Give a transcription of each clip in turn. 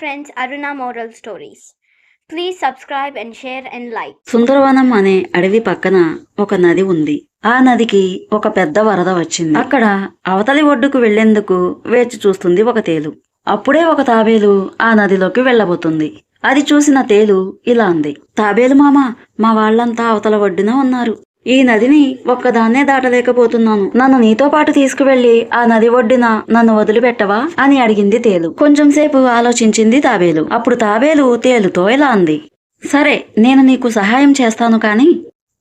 friends, Aruna Moral Stories. Please subscribe and share and like. Sundaravanam అనే అడవి పక్కన ఒక నది ఉంది. ఆ నదికి ఒక పెద్ద వరద వచ్చింది. అక్కడ అవతలి ఒడ్డుకు వెళ్లేందుకు వేచి చూస్తుంది ఒక తేలు. అప్పుడే ఒక తాబేలు ఆ నదిలోకి వెళ్లబోతుంది. అది చూసిన తేలు ఇలా అంది, తాబేలు మామ, మా వాళ్ళంతా అవతల ఒడ్డున ఉన్నారు. ఈ నదిని ఒక్కదాన్నే దాటలేకపోతున్నాను. నన్ను నీతో పాటు తీసుకువెళ్లి ఆ నది ఒడ్డున నన్ను వదిలిపెట్టవా అని అడిగింది తేలు. కొంచెం సేపు ఆలోచించింది తాబేలు. అప్పుడు తాబేలు తేలుతో ఇలా అంది, సరే, నేను నీకు సహాయం చేస్తాను, కానీ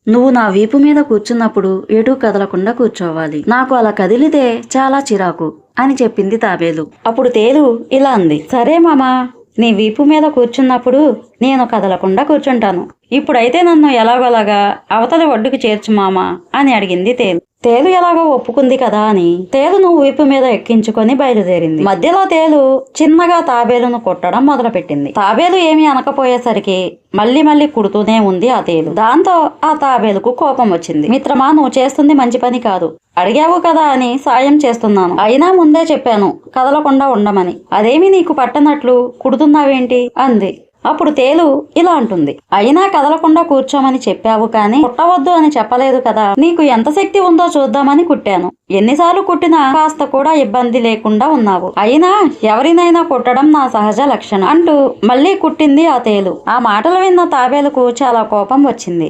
నువ్వు నా వీపు మీద కూర్చున్నప్పుడు ఎటూ కదలకుండా కూర్చోవాలి. నాకు అలా కదిలితే చాలా చిరాకు అని చెప్పింది తాబేలు. అప్పుడు తేలు ఇలా అంది, సరే మామా, నీ వీపు మీద కూర్చున్నప్పుడు నేను కదలకుండా కూర్చుంటాను. ఇప్పుడైతే నన్ను ఎలాగోలాగా అవతలి ఒడ్డుకు చేర్చు మామా అని అడిగింది తేలు. తేలు ఎలాగో ఒప్పుకుంది కదా అని తేలును వీపు మీద ఎక్కించుకొని బయలుదేరింది. మధ్యలో తేలు చిన్నగా తాబేలును కొట్టడం మొదలుపెట్టింది. తాబేలు ఏమీ అనకపోయేసరికి మళ్ళీ కుడుతూనే ఉంది ఆ తేలు. దాంతో ఆ తాబేలుకు కోపం వచ్చింది. మిత్రమా, నువ్వు చేస్తుంది మంచి పని కాదు. అడిగావు కదా అని సాయం చేస్తున్నాను. అయినా ముందే చెప్పాను కదలకుండా ఉండమని. అదేమి నీకు పట్టనట్లు కుడుతున్నావేంటి అంది. అప్పుడు తేలు ఇలా అంటుంది, అయినా కదలకుండా కూర్చోమని చెప్పావు కానీ కుట్టవద్దు అని చెప్పలేదు కదా. నీకు ఎంత శక్తి ఉందో చూద్దామని కుట్టాను. ఎన్నిసార్లు కుట్టినా కాస్త కూడా ఇబ్బంది లేకుండా ఉన్నావు. అయినా ఎవరినైనా కుట్టడం నా సహజ లక్షణం అంటూ మళ్ళీ కుట్టింది ఆ తేలు. ఆ మాటలు విన్న తాబేలుకు చాలా కోపం వచ్చింది.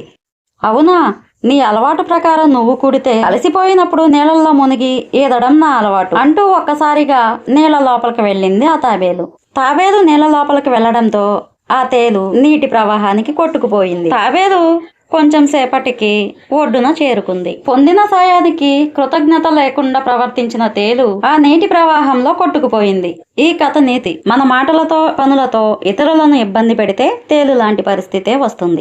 అవునా, నీ అలవాటు ప్రకారం నువ్వు కుడితే అలసిపోయినప్పుడు నీళ్ళల్లో మునిగి ఈదడం నా అలవాటు అంటూ ఒక్కసారిగా నీళ్ల లోపలికి వెళ్ళింది ఆ తాబేలు. తాబేలు నీళ్ల లోపలికి వెళ్లడంతో ఆ తేలు నీటి ప్రవాహానికి కొట్టుకుపోయింది. తాబేలు కొంచెం సేపటికి ఒడ్డున చేరుకుంది. పొందిన సాయానికి కృతజ్ఞత లేకుండా ప్రవర్తించిన తేలు ఆ నీటి ప్రవాహంలో కొట్టుకుపోయింది. ఈ కథ నీతి, మన మాటలతో పనులతో ఇతరులను ఇబ్బంది పెడితే తేలు లాంటి పరిస్థితే వస్తుంది.